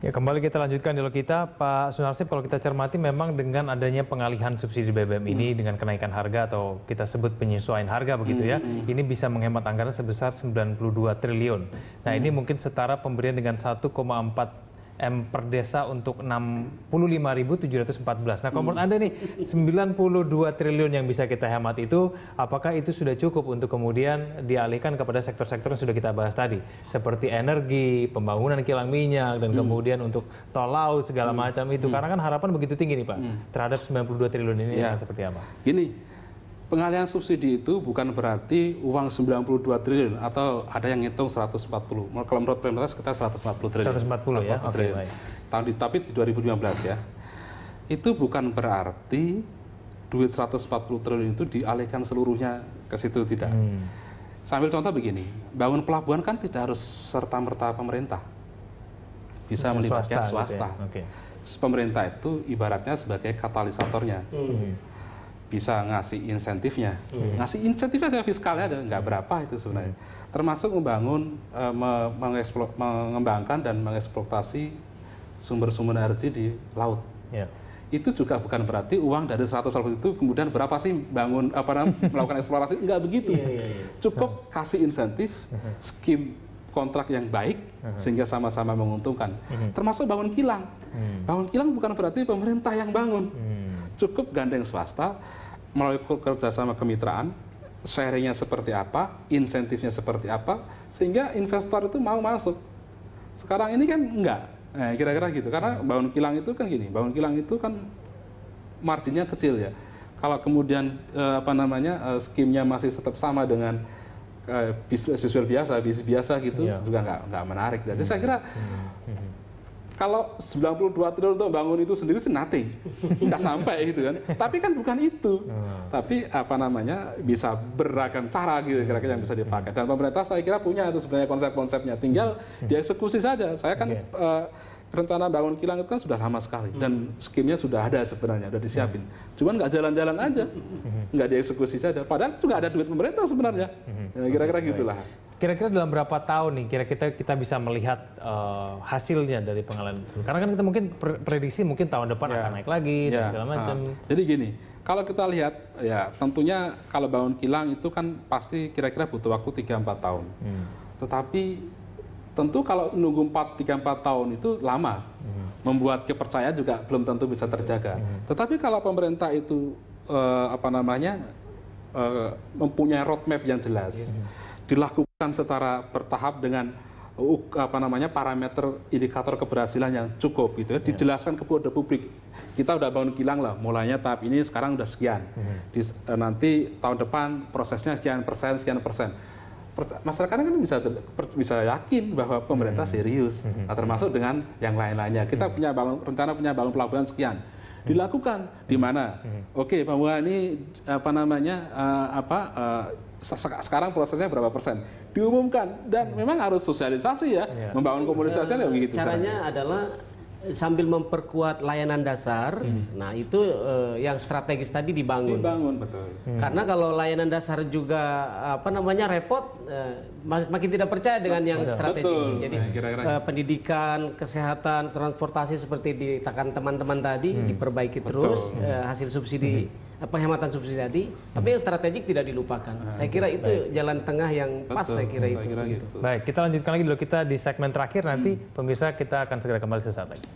Ya, kembali kita lanjutkan dialog kita, Pak Sunarsip. Kalau kita cermati, memang dengan adanya pengalihan subsidi BBM ini dengan kenaikan harga atau kita sebut penyesuaian harga begitu ya, ini bisa menghemat anggaran sebesar 92 triliun. Nah, ini mungkin setara pemberian dengan 1,4 M per desa untuk 65.714. Nah, kalau menurut Anda nih, 92 triliun yang bisa kita hemat itu, apakah itu sudah cukup untuk kemudian dialihkan kepada sektor-sektor yang sudah kita bahas tadi? Seperti energi, pembangunan kilang minyak, dan kemudian untuk tol laut, segala macam itu. Karena kan harapan begitu tinggi nih Pak, terhadap 92 triliun ini akan seperti apa? Gini, pengalihan subsidi itu bukan berarti uang 92 triliun atau ada yang ngitung 140. Kalau menurut pemerintah kita 140 triliun. 140 ya? Oke, baik. Tapi di 2015 ya. Itu bukan berarti duit 140 triliun itu dialihkan seluruhnya ke situ, tidak. Sambil contoh begini, bangun pelabuhan kan tidak harus serta-merta pemerintah. Bisa melibatkan swasta. Gitu ya? Pemerintah itu ibaratnya sebagai katalisatornya. Bisa ngasih insentifnya, ngasih insentifnya aja fiskalnya ada nggak berapa itu sebenarnya, termasuk membangun, mengembangkan dan mengeksploitasi sumber-sumber energi di laut. Itu juga bukan berarti uang dari 100 itu kemudian berapa sih bangun melakukan eksplorasi, nggak begitu. Cukup kasih insentif, skim kontrak yang baik sehingga sama-sama menguntungkan. Termasuk bangun kilang. Bangun kilang bukan berarti pemerintah yang bangun. Cukup gandeng swasta melalui kerjasama kemitraan, sharingnya seperti apa, insentifnya seperti apa, sehingga investor itu mau masuk. Sekarang ini kan enggak, kira-kira gitu. Karena bangun kilang itu kan gini, bangun kilang itu kan marginnya kecil ya. Kalau kemudian skimnya masih tetap sama dengan bisnis biasa gitu, juga nggak menarik. Jadi saya kira kalau 92 triliun untuk bangun itu sendiri sih nothing, nggak sampai gitu kan. Tapi kan bukan itu. Tapi bisa beragam cara gitu kira-kira yang bisa dipakai. Dan pemerintah saya kira punya itu sebenarnya konsep-konsepnya. Tinggal dieksekusi saja. Saya kan rencana bangun kilang itu kan sudah lama sekali dan skimnya sudah ada sebenarnya, sudah disiapin. Cuman nggak jalan-jalan aja, nggak dieksekusi saja. Padahal juga ada duit pemerintah sebenarnya. Kira-kira gitulah. Kira-kira dalam berapa tahun nih kira-kira kita bisa melihat hasilnya dari pengalihan? Karena kan kita mungkin prediksi mungkin tahun depan akan naik lagi dan segala macam. Jadi gini, kalau kita lihat ya tentunya kalau bangun kilang itu kan pasti kira-kira butuh waktu 3-4 tahun. Tetapi tentu kalau menunggu 3-4 tahun itu lama. Membuat kepercayaan juga belum tentu bisa terjaga. Tetapi kalau pemerintah itu mempunyai roadmap yang jelas, dilakukan secara bertahap dengan parameter indikator keberhasilan yang cukup gitu ya, dijelaskan kepada publik. Kita udah bangun kilang lah, mulainya tahap ini sekarang udah sekian. Nanti tahun depan prosesnya sekian persen. Masyarakat kan bisa yakin bahwa pemerintah serius, termasuk dengan yang lain-lainnya. Kita rencana punya bangun pelabuhan sekian. Dilakukan di mana? Oke, bahwa ini sekarang prosesnya berapa persen? Diumumkan dan memang harus sosialisasi ya, membangun komunikasi ya begitu. Caranya adalah sambil memperkuat layanan dasar. Nah, itu yang strategis tadi dibangun. Betul. Karena kalau layanan dasar juga repot, makin tidak percaya dengan yang strategis. Jadi pendidikan, kesehatan, transportasi seperti ditekan teman-teman tadi diperbaiki terus, hasil subsidi penghematan subsidi tadi, tapi yang strategik tidak dilupakan. Saya kira itu jalan tengah yang pas, saya kira itu. Baik, kita lanjutkan lagi dulu kita di segmen terakhir, nanti pemirsa kita akan segera kembali sesaat lagi.